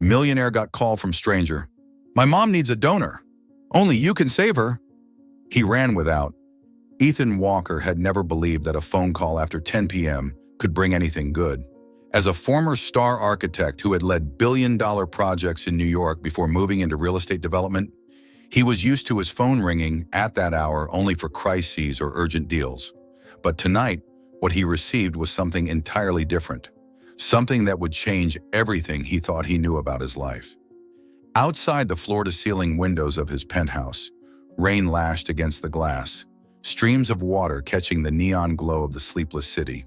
Millionaire got call from stranger. My mom needs a donor. Only you can save her. He ran without. Ethan Walker had never believed that a phone call after 10 p.m. could bring anything good. As a former star architect who had led billion-dollar projects in New York before moving into real estate development, he was used to his phone ringing at that hour only for crises or urgent deals. But tonight, what he received was something entirely different. Something that would change everything he thought he knew about his life. Outside the floor-to-ceiling windows of his penthouse, rain lashed against the glass, streams of water catching the neon glow of the sleepless city.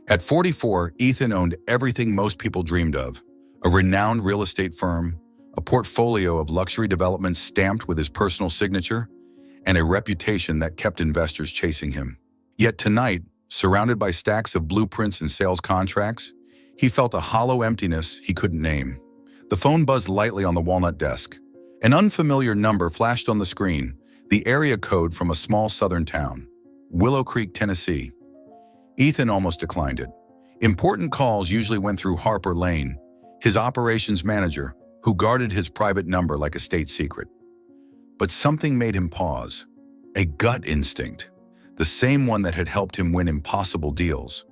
At 44, Ethan owned everything most people dreamed of: a renowned real estate firm, a portfolio of luxury developments stamped with his personal signature, and a reputation that kept investors chasing him. Yet tonight, surrounded by stacks of blueprints and sales contracts, he felt a hollow emptiness he couldn't name. The phone buzzed lightly on the walnut desk. An unfamiliar number flashed on the screen, the area code from a small southern town, Willow Creek, Tennessee. Ethan almost declined it. Important calls usually went through Harper Lane, his operations manager, who guarded his private number like a state secret. But something made him pause. A gut instinct, the same one that had helped him win impossible deals,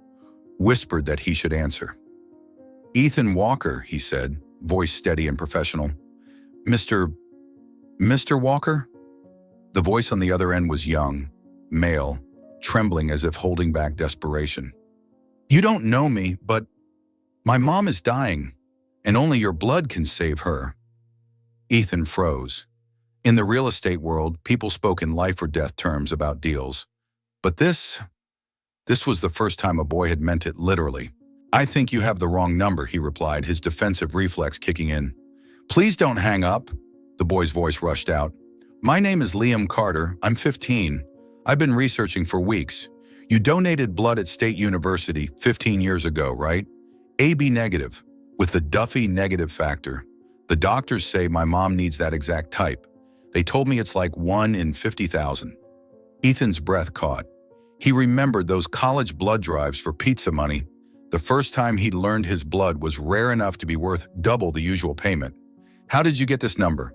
whispered that he should answer. "Ethan Walker," he said, voice steady and professional. Mr. Walker?" The voice on the other end was young, male, trembling as if holding back desperation. "You don't know me, but my mom is dying, and only your blood can save her." Ethan froze. In the real estate world, people spoke in life or death terms about deals. But this was the first time a boy had meant it literally. "I think you have the wrong number," he replied, his defensive reflex kicking in. "Please don't hang up," the boy's voice rushed out. "My name is Liam Carter. I'm 15. I've been researching for weeks. You donated blood at State University 15 years ago, right? AB negative, with the Duffy negative factor. The doctors say my mom needs that exact type. They told me it's like 1 in 50,000. Ethan's breath caught. He remembered those college blood drives for pizza money. The first time he'd learned his blood was rare enough to be worth double the usual payment. "How did you get this number?"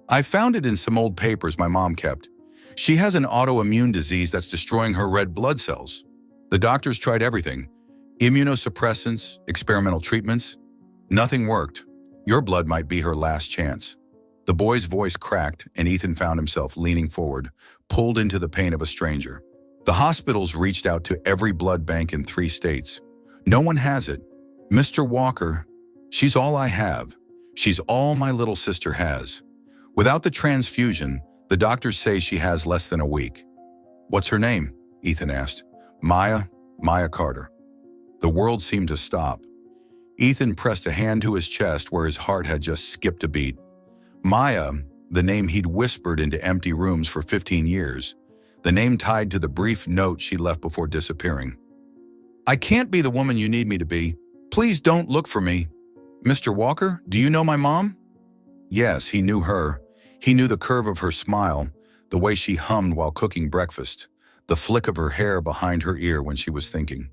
"I found it in some old papers my mom kept. She has an autoimmune disease that's destroying her red blood cells. The doctors tried everything. Immunosuppressants, experimental treatments. Nothing worked. Your blood might be her last chance." The boy's voice cracked, and Ethan found himself leaning forward, pulled into the pain of a stranger. The hospitals reached out to every blood bank in 3 states. "No one has it. Mr. Walker, she's all I have. She's all my little sister has. Without the transfusion, the doctors say she has less than a week." "What's her name?" Ethan asked. Maya Carter." The world seemed to stop. Ethan pressed a hand to his chest where his heart had just skipped a beat. Maya, the name he'd whispered into empty rooms for 15 years, the name tied to the brief note she left before disappearing. "I can't be the woman you need me to be. Please don't look for me. Mr. Walker, do you know my mom?" Yes, he knew her. He knew the curve of her smile, the way she hummed while cooking breakfast, the flick of her hair behind her ear when she was thinking.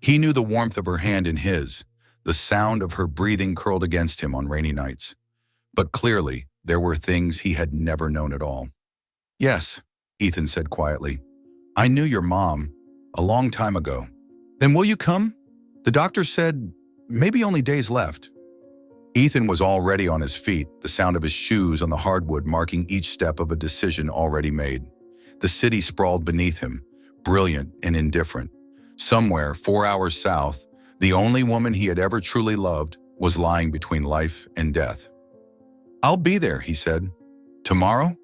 He knew the warmth of her hand in his, the sound of her breathing curled against him on rainy nights. But clearly, there were things he had never known at all. "Yes," Ethan said quietly. "I knew your mom, a long time ago." "Then will you come? The doctor said maybe only days left." Ethan was already on his feet, the sound of his shoes on the hardwood marking each step of a decision already made. The city sprawled beneath him, brilliant and indifferent. Somewhere, 4 hours south, the only woman he had ever truly loved was lying between life and death. "I'll be there," he said. "Tomorrow?"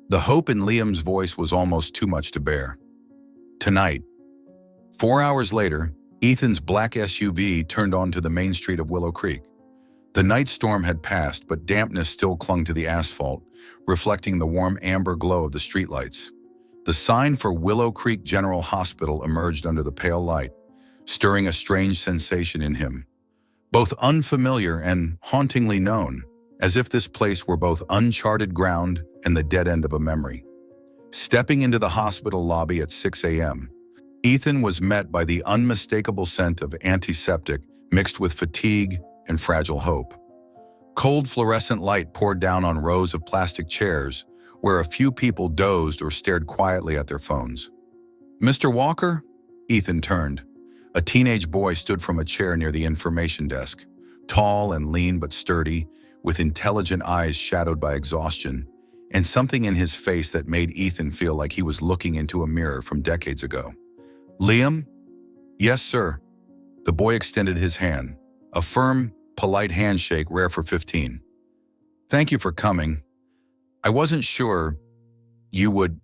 The hope in Liam's voice was almost too much to bear. "Tonight." 4 hours later, Ethan's black SUV turned onto the main street of Willow Creek. The night storm had passed, but dampness still clung to the asphalt, reflecting the warm amber glow of the streetlights. The sign for Willow Creek General Hospital emerged under the pale light, stirring a strange sensation in him, both unfamiliar and hauntingly known, as if this place were both uncharted ground and the dead end of a memory. Stepping into the hospital lobby at 6 a.m., Ethan was met by the unmistakable scent of antiseptic mixed with fatigue and fragile hope. Cold fluorescent light poured down on rows of plastic chairs where a few people dozed or stared quietly at their phones. "Mr. Walker?" Ethan turned. A teenage boy stood from a chair near the information desk, tall and lean but sturdy, with intelligent eyes shadowed by exhaustion, and something in his face that made Ethan feel like he was looking into a mirror from decades ago. "Liam?" "Yes, sir." The boy extended his hand, a firm, polite handshake rare for 15. "Thank you for coming. I wasn't sure you would—"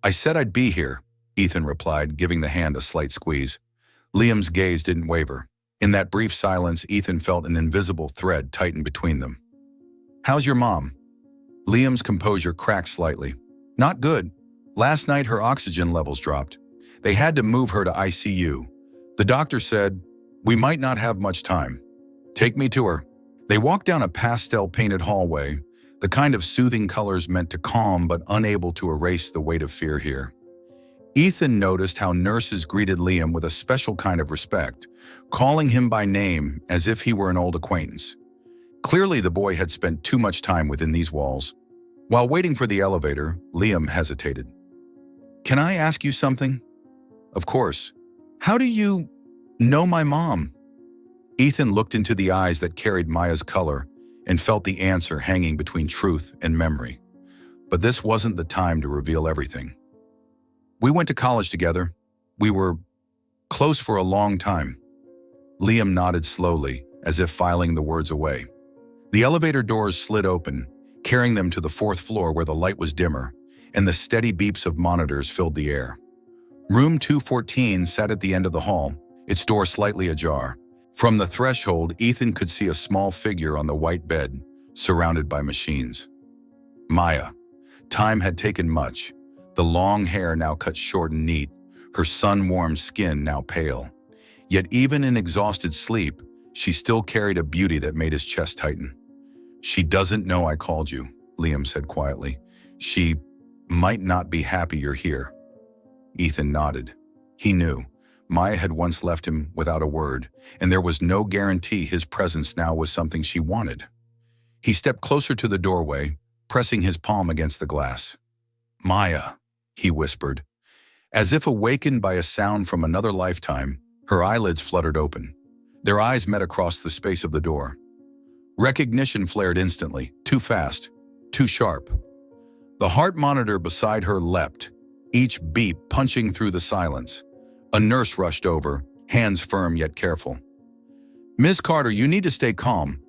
"I said I'd be here," Ethan replied, giving the hand a slight squeeze. Liam's gaze didn't waver. In that brief silence, Ethan felt an invisible thread tighten between them. "How's your mom?" Liam's composure cracked slightly. "Not good. Last night her oxygen levels dropped. They had to move her to ICU. The doctor said, 'We might not have much time. Take me to her.'" They walked down a pastel-painted hallway, the kind of soothing colors meant to calm but unable to erase the weight of fear here. Ethan noticed how nurses greeted Liam with a special kind of respect, calling him by name as if he were an old acquaintance. Clearly, the boy had spent too much time within these walls. While waiting for the elevator, Liam hesitated. "Can I ask you something?" "Of course." "How do you know my mom?" Ethan looked into the eyes that carried Maya's color and felt the answer hanging between truth and memory. But this wasn't the time to reveal everything. "We went to college together. We were close for a long time." Liam nodded slowly, as if filing the words away. The elevator doors slid open, carrying them to the 4th floor where the light was dimmer, and the steady beeps of monitors filled the air. Room 214 sat at the end of the hall, its door slightly ajar. From the threshold, Ethan could see a small figure on the white bed, surrounded by machines. Maya. Time had taken much. The long hair now cut short and neat, her sun-warmed skin now pale. Yet even in exhausted sleep, she still carried a beauty that made his chest tighten. "She doesn't know I called you," Liam said quietly. "She might not be happy you're here." Ethan nodded. He knew. Maya had once left him without a word, and there was no guarantee his presence now was something she wanted. He stepped closer to the doorway, pressing his palm against the glass. "Maya," he whispered. As if awakened by a sound from another lifetime, her eyelids fluttered open. Their eyes met across the space of the door. Recognition flared instantly, too fast, too sharp. The heart monitor beside her leapt, each beep punching through the silence. A nurse rushed over, hands firm yet careful. "Ms. Carter, you need to stay calm."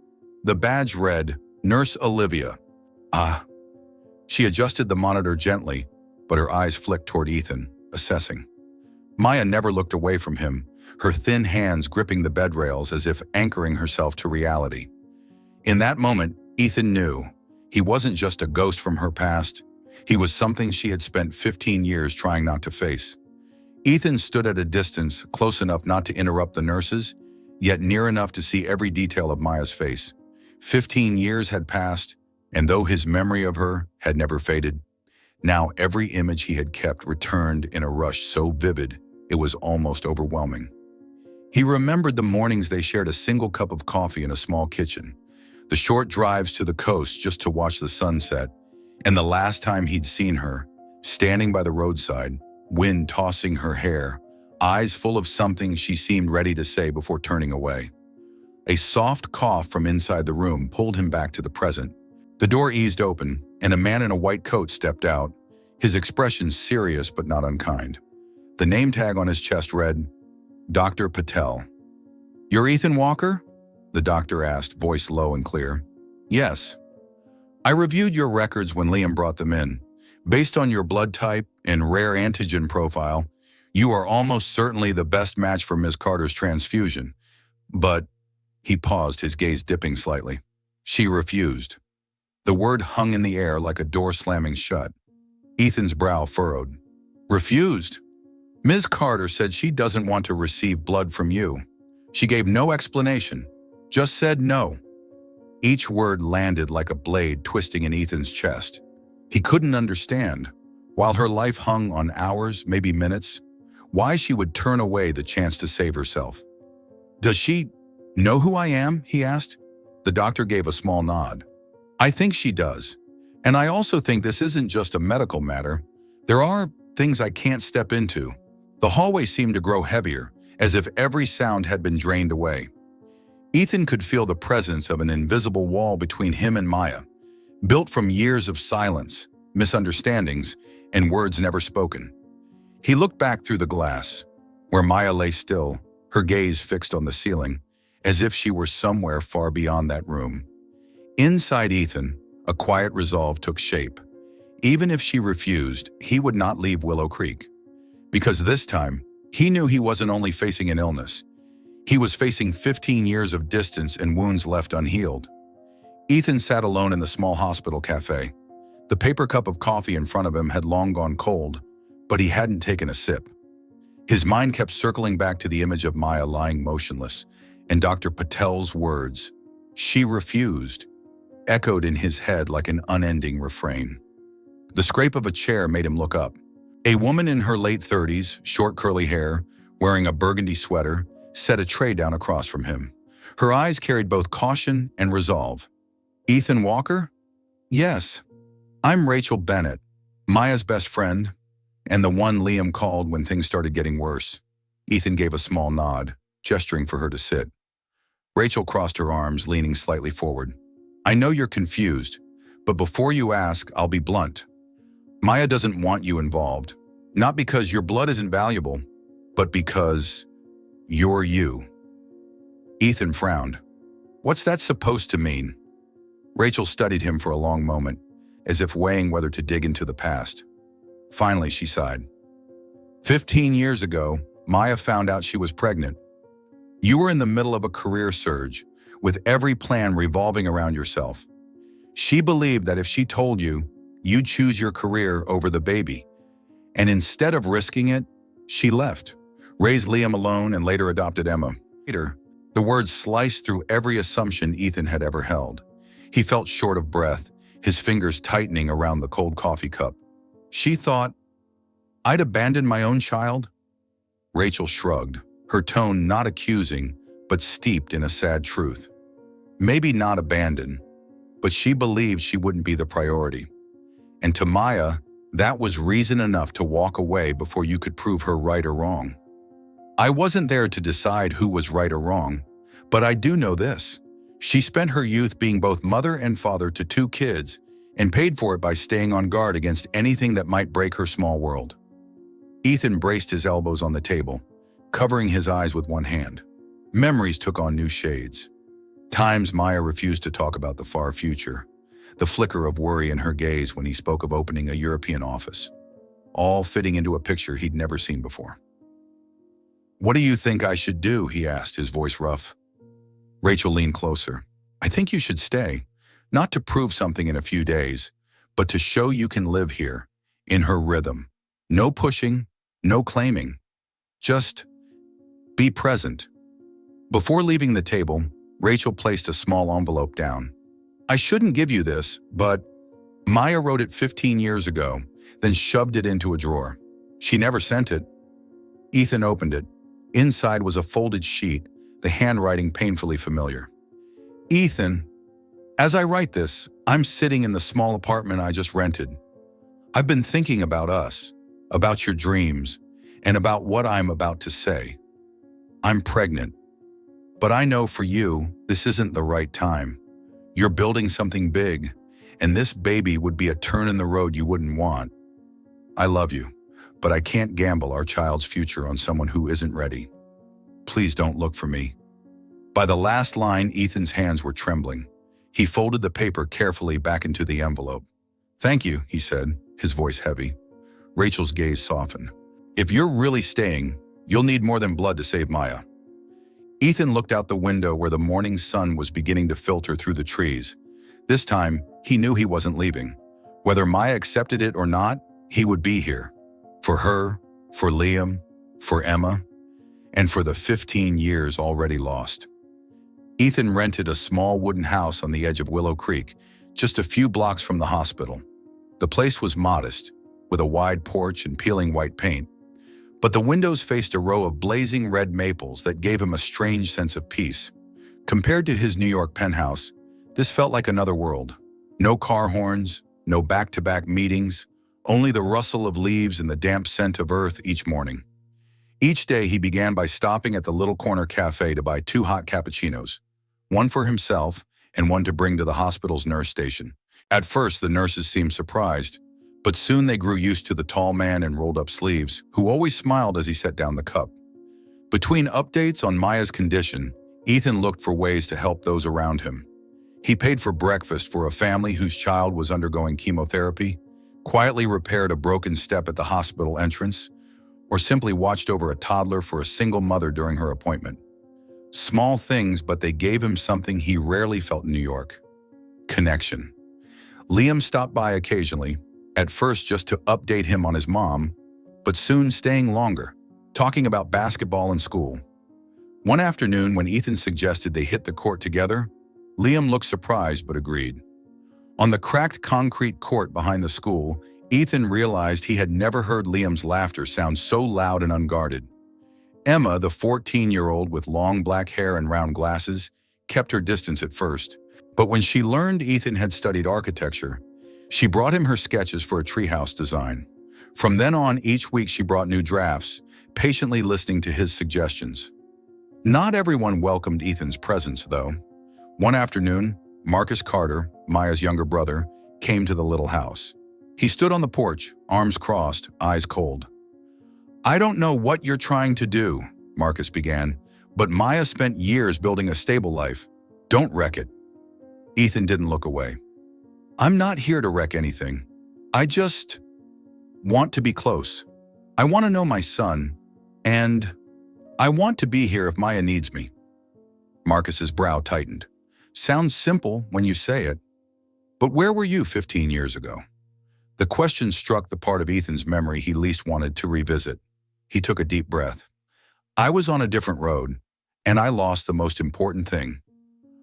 The badge read, "Nurse Olivia." "Ah." She adjusted the monitor gently, but her eyes flicked toward Ethan, assessing. Maya never looked away from him, her thin hands gripping the bed rails as if anchoring herself to reality. In that moment, Ethan knew he wasn't just a ghost from her past. He was something she had spent 15 years trying not to face. Ethan stood at a distance, close enough not to interrupt the nurses, yet near enough to see every detail of Maya's face. 15 years had passed, and though his memory of her had never faded, now every image he had kept returned in a rush so vivid it was almost overwhelming. He remembered the mornings they shared a single cup of coffee in a small kitchen, the short drives to the coast just to watch the sunset, and the last time he'd seen her, standing by the roadside, wind tossing her hair, eyes full of something she seemed ready to say before turning away. A soft cough from inside the room pulled him back to the present. The door eased open, and a man in a white coat stepped out, his expression serious but not unkind. The name tag on his chest read, Dr. Patel. "You're Ethan Walker?" the doctor asked, voice low and clear. "Yes. I reviewed your records when Liam brought them in. Based on your blood type and rare antigen profile, you are almost certainly the best match for Ms. Carter's transfusion. But," he paused, his gaze dipping slightly, "she refused." The word hung in the air like a door slamming shut. Ethan's brow furrowed. "Refused? Ms. Carter said she doesn't want to receive blood from you. She gave no explanation, just said no." Each word landed like a blade twisting in Ethan's chest. He couldn't understand, while her life hung on hours, maybe minutes, why she would turn away the chance to save herself. "Does she know who I am?" he asked. The doctor gave a small nod. I think she does. And I also think this isn't just a medical matter. There are things I can't step into. The hallway seemed to grow heavier, as if every sound had been drained away. Ethan could feel the presence of an invisible wall between him and Maya, built from years of silence, misunderstandings, and words never spoken. He looked back through the glass, where Maya lay still, her gaze fixed on the ceiling, as if she were somewhere far beyond that room. Inside Ethan, a quiet resolve took shape. Even if she refused, he would not leave Willow Creek. Because this time, he knew he wasn't only facing an illness. He was facing 15 years of distance and wounds left unhealed. Ethan sat alone in the small hospital cafe. The paper cup of coffee in front of him had long gone cold, but he hadn't taken a sip. His mind kept circling back to the image of Maya lying motionless, and Dr. Patel's words, "She refused," echoed in his head like an unending refrain. The scrape of a chair made him look up. A woman in her late 30s, short curly hair, wearing a burgundy sweater, set a tray down across from him. Her eyes carried both caution and resolve. "Ethan Walker?" "Yes. I'm Rachel Bennett, Maya's best friend, and the one Liam called when things started getting worse." Ethan gave a small nod, gesturing for her to sit. Rachel crossed her arms, leaning slightly forward. "I know you're confused, but before you ask, I'll be blunt. Maya doesn't want you involved, not because your blood isn't valuable, but because you're you." Ethan frowned. "What's that supposed to mean?" Rachel studied him for a long moment, as if weighing whether to dig into the past. Finally, she sighed. 15 years ago, Maya found out she was pregnant. You were in the middle of a career surge, with every plan revolving around yourself. She believed that if she told you, you'd choose your career over the baby. And instead of risking it, she left, raised Liam alone, and later adopted Emma. Later, the words sliced through every assumption Ethan had ever held. He felt short of breath, his fingers tightening around the cold coffee cup. She thought, I'd abandoned my own child? Rachel shrugged, her tone not accusing, but steeped in a sad truth. Maybe not abandoned, but she believed she wouldn't be the priority. And to Maya, that was reason enough to walk away before you could prove her right or wrong. I wasn't there to decide who was right or wrong, but I do know this. She spent her youth being both mother and father to 2 kids and paid for it by staying on guard against anything that might break her small world. Ethan braced his elbows on the table, covering his eyes with one hand. Memories took on new shades. Times Maya refused to talk about the far future, the flicker of worry in her gaze when he spoke of opening a European office, all fitting into a picture he'd never seen before. What do you think I should do? He asked, his voice rough. Rachel leaned closer. I think you should stay, not to prove something in a few days, but to show you can live here, in her rhythm. No pushing, no claiming. Just be present. Before leaving the table, Rachel placed a small envelope down. I shouldn't give you this, but Maya wrote it 15 years ago, then shoved it into a drawer. She never sent it. Ethan opened it. Inside was a folded sheet, the handwriting painfully familiar. Ethan, as I write this, I'm sitting in the small apartment I just rented. I've been thinking about us, about your dreams, and about what I'm about to say. I'm pregnant, but I know for you, this isn't the right time. You're building something big, and this baby would be a turn in the road you wouldn't want. I love you, but I can't gamble our child's future on someone who isn't ready. Please don't look for me. By the last line, Ethan's hands were trembling. He folded the paper carefully back into the envelope. Thank you, he said, his voice heavy. Rachel's gaze softened. If you're really staying, you'll need more than blood to save Maya. Ethan looked out the window where the morning sun was beginning to filter through the trees. This time, he knew he wasn't leaving. Whether Maya accepted it or not, he would be here. For her, for Liam, for Emma, and for the 15 years already lost. Ethan rented a small wooden house on the edge of Willow Creek, just a few blocks from the hospital. The place was modest, with a wide porch and peeling white paint, but the windows faced a row of blazing red maples that gave him a strange sense of peace. Compared to his New York penthouse, This felt like another world. No car horns, no back-to-back meetings, only the rustle of leaves and the damp scent of earth each morning. Each day he began by stopping at the little corner cafe to buy 2 hot cappuccinos, one for himself and one to bring to the hospital's nurse station. At first, the nurses seemed surprised, but soon they grew used to the tall man in rolled-up sleeves, who always smiled as he set down the cup. Between updates on Maya's condition, Ethan looked for ways to help those around him. He paid for breakfast for a family whose child was undergoing chemotherapy, quietly repaired a broken step at the hospital entrance, or simply watched over a toddler for a single mother during her appointment. Small things, but they gave him something he rarely felt in New York: connection. Liam stopped by occasionally, at first just to update him on his mom, but soon staying longer, talking about basketball and school. One afternoon, when Ethan suggested they hit the court together, Liam looked surprised but agreed. On the cracked concrete court behind the school, Ethan realized he had never heard Liam's laughter sound so loud and unguarded. Emma, the 14-year-old with long black hair and round glasses, kept her distance at first. But when she learned Ethan had studied architecture, she brought him her sketches for a treehouse design. From then on, each week she brought new drafts, patiently listening to his suggestions. Not everyone welcomed Ethan's presence, though. One afternoon, Marcus Carter, Maya's younger brother, came to the little house. He stood on the porch, arms crossed, eyes cold. "I don't know what you're trying to do," Marcus began, "but Maya spent years building a stable life. Don't wreck it." Ethan didn't look away. "I'm not here to wreck anything. I just want to be close. I want to know my son, and I want to be here if Maya needs me." Marcus's brow tightened. "Sounds simple when you say it. But where were you 15 years ago?" The question struck the part of Ethan's memory he least wanted to revisit. He took a deep breath. "I was on a different road, and I lost the most important thing.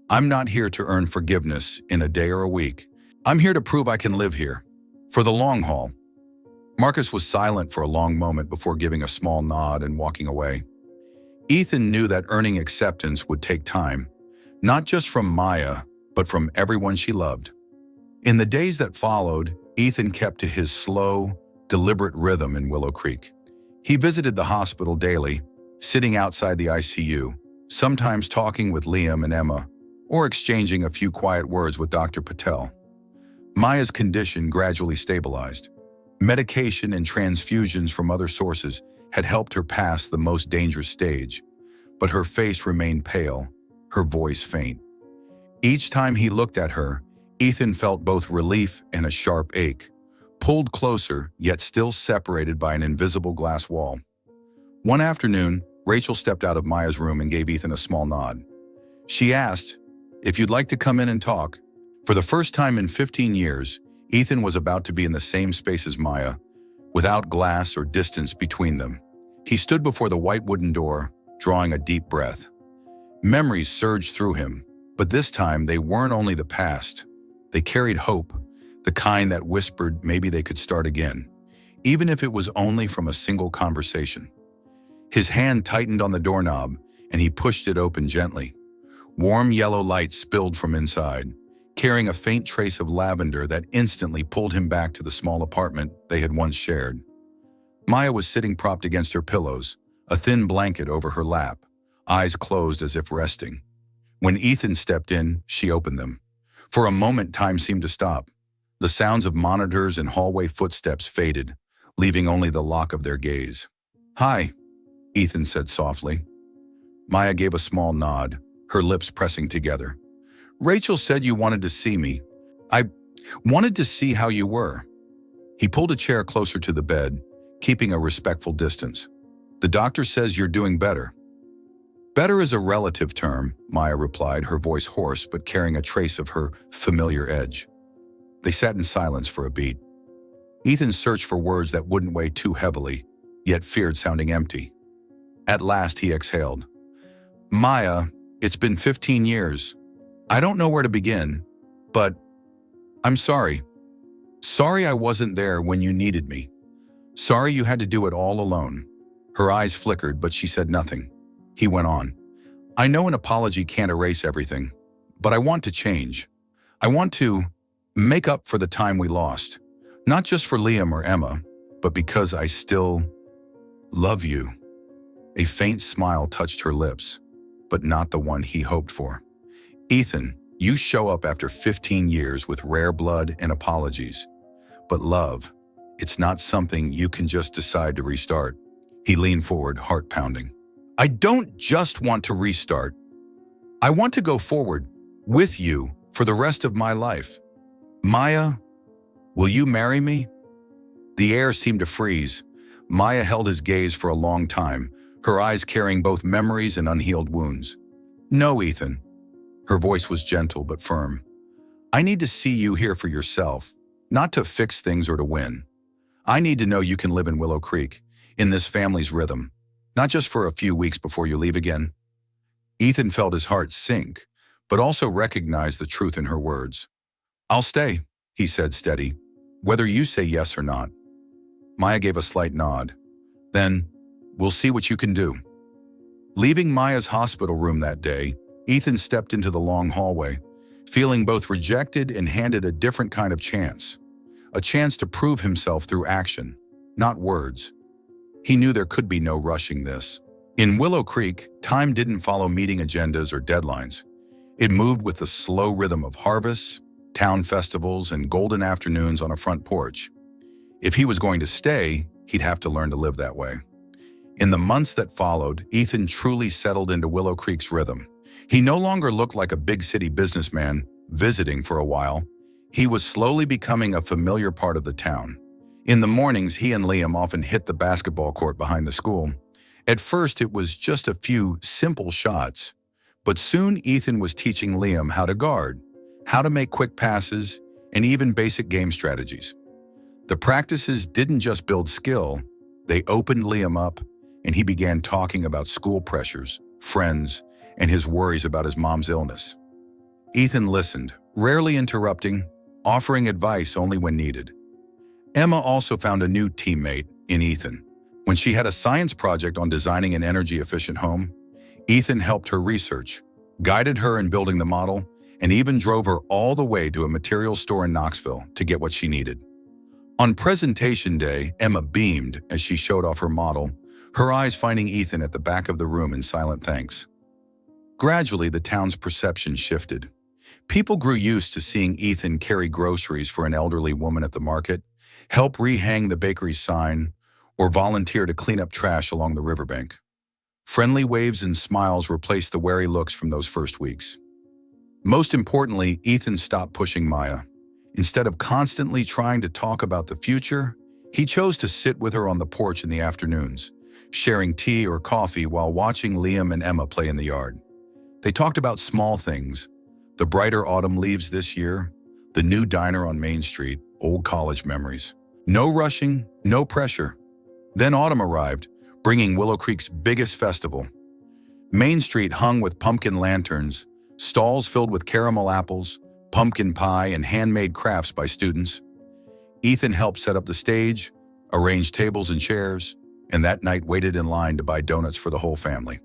I'm not here to earn forgiveness in a day or a week. I'm here to prove I can live here, for the long haul." Marcus was silent for a long moment before giving a small nod and walking away. Ethan knew that earning acceptance would take time, not just from Maya, but from everyone she loved. In the days that followed, Ethan kept to his slow, deliberate rhythm in Willow Creek. He visited the hospital daily, sitting outside the ICU, sometimes talking with Liam and Emma, or exchanging a few quiet words with Dr. Patel. Maya's condition gradually stabilized. Medication and transfusions from other sources had helped her pass the most dangerous stage, but her face remained pale, her voice faint. Each time he looked at her, Ethan felt both relief and a sharp ache, pulled closer yet still separated by an invisible glass wall. One afternoon, Rachel stepped out of Maya's room and gave Ethan a small nod. She asked, "If you'd like to come in and talk." For the first time in 15 years, Ethan was about to be in the same space as Maya, without glass or distance between them. He stood before the white wooden door, drawing a deep breath. Memories surged through him, but this time they weren't only the past. They carried hope, the kind that whispered maybe they could start again, even if it was only from a single conversation. His hand tightened on the doorknob, and he pushed it open gently. Warm yellow light spilled from inside, carrying a faint trace of lavender that instantly pulled him back to the small apartment they had once shared. Maya was sitting propped against her pillows, a thin blanket over her lap, eyes closed as if resting. When Ethan stepped in, she opened them. For a moment, time seemed to stop. The sounds of monitors and hallway footsteps faded, leaving only the lock of their gaze. "Hi," Ethan said softly. Maya gave a small nod, her lips pressing together. "Rachel said you wanted to see me. I wanted to see how you were." He pulled a chair closer to the bed, keeping a respectful distance. "The doctor says you're doing better." "Better is a relative term," Maya replied, her voice hoarse but carrying a trace of her familiar edge. They sat in silence for a beat. Ethan searched for words that wouldn't weigh too heavily, yet feared sounding empty. At last he exhaled. "Maya, it's been 15 years. I don't know where to begin, but I'm sorry. Sorry I wasn't there when you needed me. Sorry you had to do it all alone." Her eyes flickered, but she said nothing. He went on. "I know an apology can't erase everything, but I want to change. I want to make up for the time we lost, not just for Liam or Emma, but because I still love you." A faint smile touched her lips, but not the one he hoped for. "Ethan, you show up after 15 years with rare blood and apologies. But love, it's not something you can just decide to restart." He leaned forward, heart pounding. "I don't just want to restart. I want to go forward with you for the rest of my life. Maya, will you marry me?" The air seemed to freeze. Maya held his gaze for a long time, her eyes carrying both memories and unhealed wounds. "No, Ethan." Her voice was gentle but firm. "I need to see you here for yourself, not to fix things or to win. I need to know you can live in Willow Creek, in this family's rhythm, not just for a few weeks before you leave again." Ethan felt his heart sink, but also recognized the truth in her words. "I'll stay," he said steady, "whether you say yes or not." Maya gave a slight nod. "Then, we'll see what you can do." Leaving Maya's hospital room that day, Ethan stepped into the long hallway, feeling both rejected and handed a different kind of chance. A chance to prove himself through action, not words. He knew there could be no rushing this. In Willow Creek, time didn't follow meeting agendas or deadlines. It moved with the slow rhythm of harvests, town festivals, and golden afternoons on a front porch. If he was going to stay, he'd have to learn to live that way. In the months that followed, Ethan truly settled into Willow Creek's rhythm. He no longer looked like a big city businessman visiting for a while. He was slowly becoming a familiar part of the town. In the mornings, he and Liam often hit the basketball court behind the school. At first, it was just a few simple shots, but soon Ethan was teaching Liam how to guard, how to make quick passes, and even basic game strategies. The practices didn't just build skill, they opened Liam up, and he began talking about school pressures, friends, and his worries about his mom's illness. Ethan listened, rarely interrupting, offering advice only when needed. Emma also found a new teammate in Ethan. When she had a science project on designing an energy-efficient home, Ethan helped her research, guided her in building the model, and even drove her all the way to a materials store in Knoxville to get what she needed. On presentation day, Emma beamed as she showed off her model, her eyes finding Ethan at the back of the room in silent thanks. Gradually, the town's perception shifted. People grew used to seeing Ethan carry groceries for an elderly woman at the market, help rehang the bakery sign, or volunteer to clean up trash along the riverbank. Friendly waves and smiles replaced the wary looks from those first weeks. Most importantly, Ethan stopped pushing Maya. Instead of constantly trying to talk about the future, he chose to sit with her on the porch in the afternoons, sharing tea or coffee while watching Liam and Emma play in the yard. They talked about small things, the brighter autumn leaves this year, the new diner on Main Street, old college memories. No rushing, no pressure. Then autumn arrived, bringing Willow Creek's biggest festival. Main Street hung with pumpkin lanterns, stalls filled with caramel apples, pumpkin pie, and handmade crafts by students. Ethan helped set up the stage, arrange tables and chairs, and that night waited in line to buy donuts for the whole family.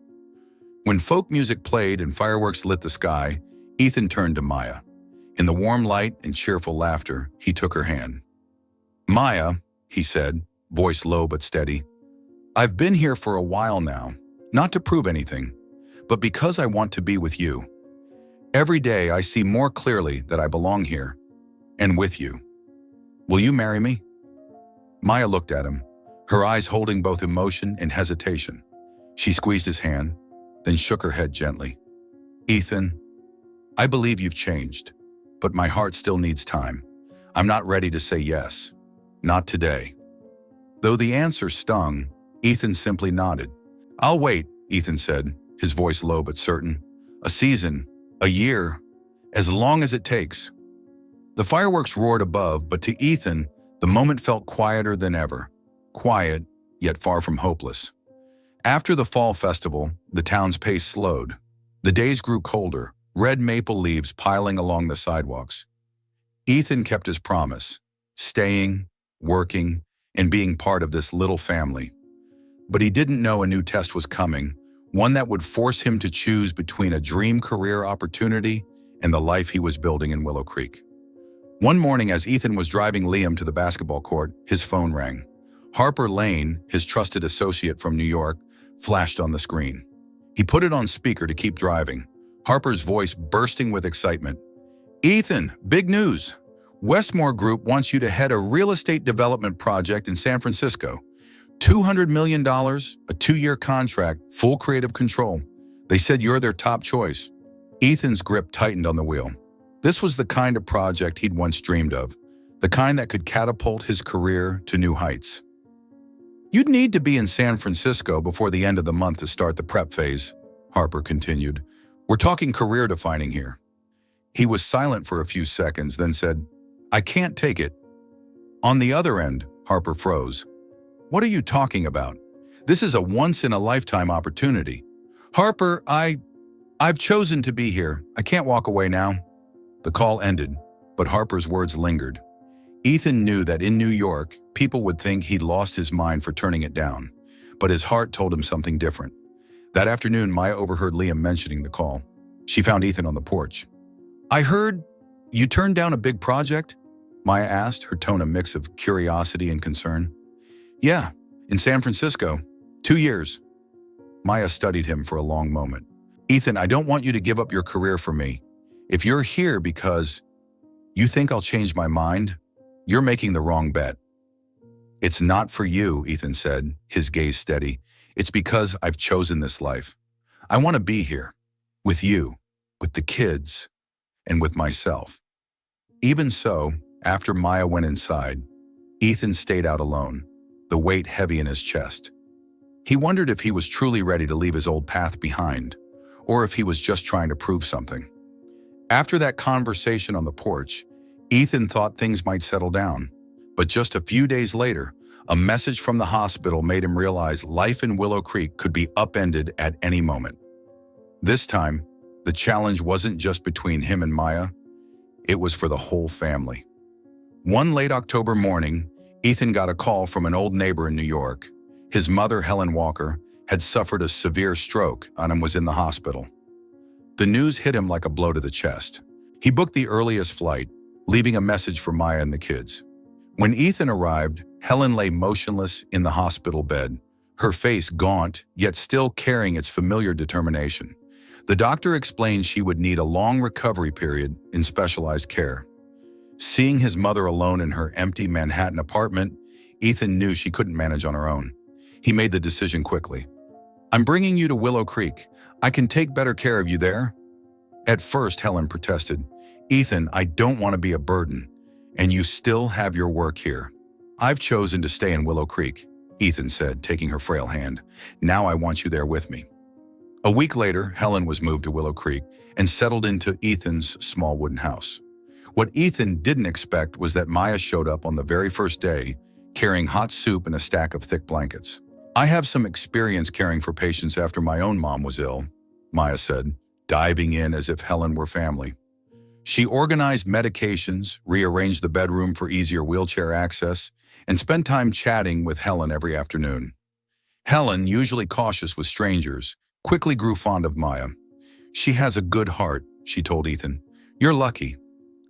When folk music played and fireworks lit the sky, Ethan turned to Maya. In the warm light and cheerful laughter, he took her hand. "Maya," he said, voice low but steady, "I've been here for a while now, not to prove anything, but because I want to be with you. Every day I see more clearly that I belong here, and with you. Will you marry me?" Maya looked at him, her eyes holding both emotion and hesitation. She squeezed his hand, then shook her head gently. "Ethan, I believe you've changed, but my heart still needs time. I'm not ready to say yes. Not today." Though the answer stung, Ethan simply nodded. "I'll wait," Ethan said, his voice low but certain. "A season, a year, as long as it takes." The fireworks roared above, but to Ethan, the moment felt quieter than ever. Quiet, yet far from hopeless. After the fall festival, the town's pace slowed. The days grew colder, red maple leaves piling along the sidewalks. Ethan kept his promise, staying, working, and being part of this little family. But he didn't know a new test was coming, one that would force him to choose between a dream career opportunity and the life he was building in Willow Creek. One morning, as Ethan was driving Liam to the basketball court, his phone rang. Harper Lane, his trusted associate from New York, flashed on the screen. He put it on speaker to keep driving, Harper's voice bursting with excitement. "Ethan, big news! Westmore Group wants you to head a real estate development project in San Francisco. $200 million, a 2-year contract, full creative control. They said you're their top choice." Ethan's grip tightened on the wheel. This was the kind of project he'd once dreamed of, the kind that could catapult his career to new heights. "You'd need to be in San Francisco before the end of the month to start the prep phase," Harper continued. "We're talking career-defining here." He was silent for a few seconds, then said, "I can't take it." On the other end, Harper froze. "What are you talking about? This is a once-in-a-lifetime opportunity." "Harper, I've chosen to be here. I can't walk away now." The call ended, but Harper's words lingered. Ethan knew that in New York, people would think he'd lost his mind for turning it down, but his heart told him something different. That afternoon, Maya overheard Liam mentioning the call. She found Ethan on the porch. "I heard you turned down a big project?" Maya asked, her tone a mix of curiosity and concern. "Yeah, in San Francisco. 2 years." Maya studied him for a long moment. "Ethan, I don't want you to give up your career for me. If you're here because you think I'll change my mind, you're making the wrong bet." "It's not for you," Ethan said, his gaze steady. "It's because I've chosen this life. I want to be here, with you, with the kids, and with myself." Even so, after Maya went inside, Ethan stayed out alone, the weight heavy in his chest. He wondered if he was truly ready to leave his old path behind, or if he was just trying to prove something. After that conversation on the porch, Ethan thought things might settle down. But just a few days later, a message from the hospital made him realize life in Willow Creek could be upended at any moment. This time, the challenge wasn't just between him and Maya, it was for the whole family. One late October morning, Ethan got a call from an old neighbor in New York. His mother, Helen Walker, had suffered a severe stroke and was in the hospital. The news hit him like a blow to the chest. He booked the earliest flight, leaving a message for Maya and the kids. When Ethan arrived, Helen lay motionless in the hospital bed, her face gaunt, yet still carrying its familiar determination. The doctor explained she would need a long recovery period in specialized care. Seeing his mother alone in her empty Manhattan apartment, Ethan knew she couldn't manage on her own. He made the decision quickly. "I'm bringing you to Willow Creek. I can take better care of you there." At first, Helen protested. "Ethan, I don't want to be a burden, and you still have your work here." "I've chosen to stay in Willow Creek," Ethan said, taking her frail hand. "Now I want you there with me." A week later, Helen was moved to Willow Creek and settled into Ethan's small wooden house. What Ethan didn't expect was that Maya showed up on the very first day, carrying hot soup and a stack of thick blankets. "I have some experience caring for patients after my own mom was ill," Maya said, diving in as if Helen were family. She organized medications, rearranged the bedroom for easier wheelchair access, and spent time chatting with Helen every afternoon. Helen, usually cautious with strangers, quickly grew fond of Maya. "She has a good heart," she told Ethan. "You're lucky."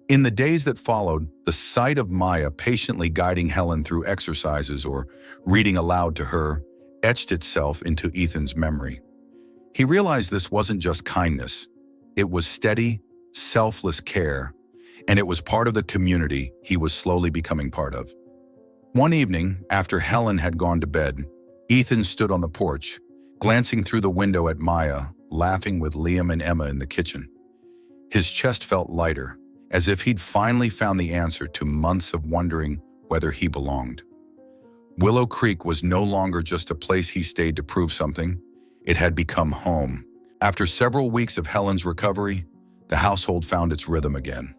In the days that followed, the sight of Maya patiently guiding Helen through exercises or reading aloud to her etched itself into Ethan's memory. He realized this wasn't just kindness. It was steady, selfless care, and it was part of the community he was slowly becoming part of. One evening, after Helen had gone to bed, Ethan stood on the porch, glancing through the window at Maya, laughing with Liam and Emma in the kitchen. His chest felt lighter, as if he'd finally found the answer to months of wondering whether he belonged. Willow Creek was no longer just a place he stayed to prove something. It had become home. After several weeks of Helen's recovery, the household found its rhythm again.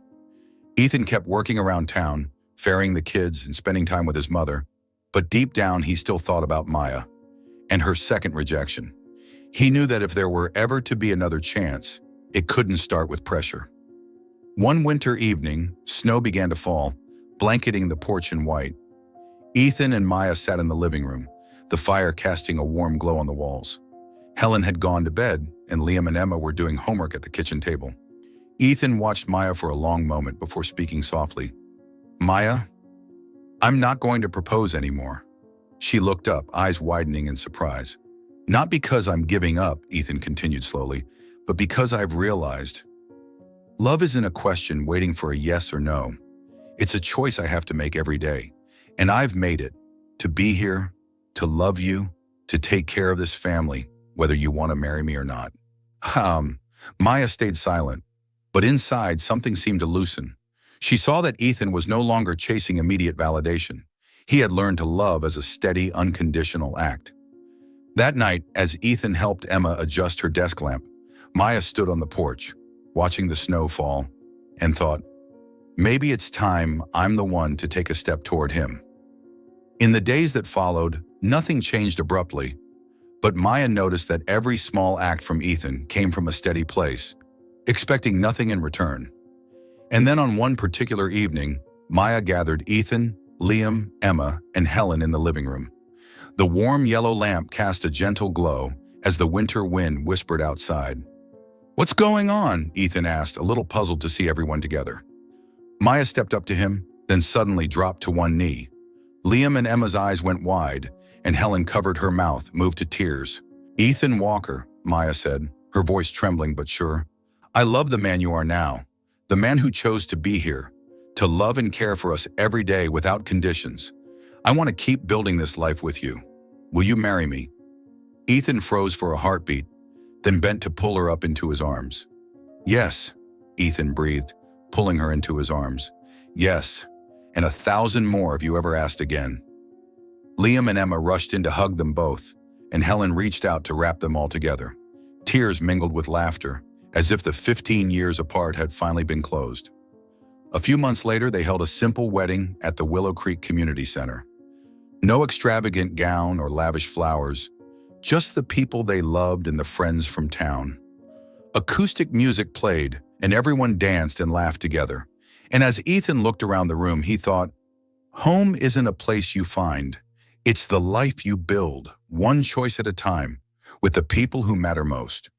Ethan kept working around town, ferrying the kids and spending time with his mother, but deep down he still thought about Maya and her second rejection. He knew that if there were ever to be another chance, it couldn't start with pressure. One winter evening, snow began to fall, blanketing the porch in white. Ethan and Maya sat in the living room, the fire casting a warm glow on the walls. Helen had gone to bed, and Liam and Emma were doing homework at the kitchen table. Ethan watched Maya for a long moment before speaking softly. Maya, I'm not going to propose anymore. She looked up, eyes widening in surprise. Not because I'm giving up, Ethan continued slowly, but because I've realized love isn't a question waiting for a yes or no. It's a choice I have to make every day. And I've made it. To be here, to love you, to take care of this family, whether you want to marry me or not. Maya stayed silent, but inside something seemed to loosen. She saw that Ethan was no longer chasing immediate validation. He had learned to love as a steady, unconditional act. That night, as Ethan helped Emma adjust her desk lamp, Maya stood on the porch, watching the snow fall, and thought, maybe it's time I'm the one to take a step toward him. In the days that followed, nothing changed abruptly, but Maya noticed that every small act from Ethan came from a steady place, expecting nothing in return. And then on one particular evening, Maya gathered Ethan, Liam, Emma, and Helen in the living room. The warm yellow lamp cast a gentle glow as the winter wind whispered outside. "What's going on?" Ethan asked, a little puzzled to see everyone together. Maya stepped up to him, then suddenly dropped to one knee. Liam and Emma's eyes went wide, and Helen covered her mouth, moved to tears. "Ethan Walker," Maya said, her voice trembling but sure. "I love the man you are now, the man who chose to be here, to love and care for us every day without conditions. I want to keep building this life with you. Will you marry me?" Ethan froze for a heartbeat, then bent to pull her up into his arms. "Yes," Ethan breathed, pulling her into his arms. "Yes, and 1,000 more if you ever asked again." Liam and Emma rushed in to hug them both, and Helen reached out to wrap them all together. Tears mingled with laughter, as if the 15 years apart had finally been closed. A few months later, they held a simple wedding at the Willow Creek Community Center. No extravagant gown or lavish flowers, just the people they loved and the friends from town. Acoustic music played, and everyone danced and laughed together. And as Ethan looked around the room, he thought, home isn't a place you find. It's the life you build, one choice at a time, with the people who matter most.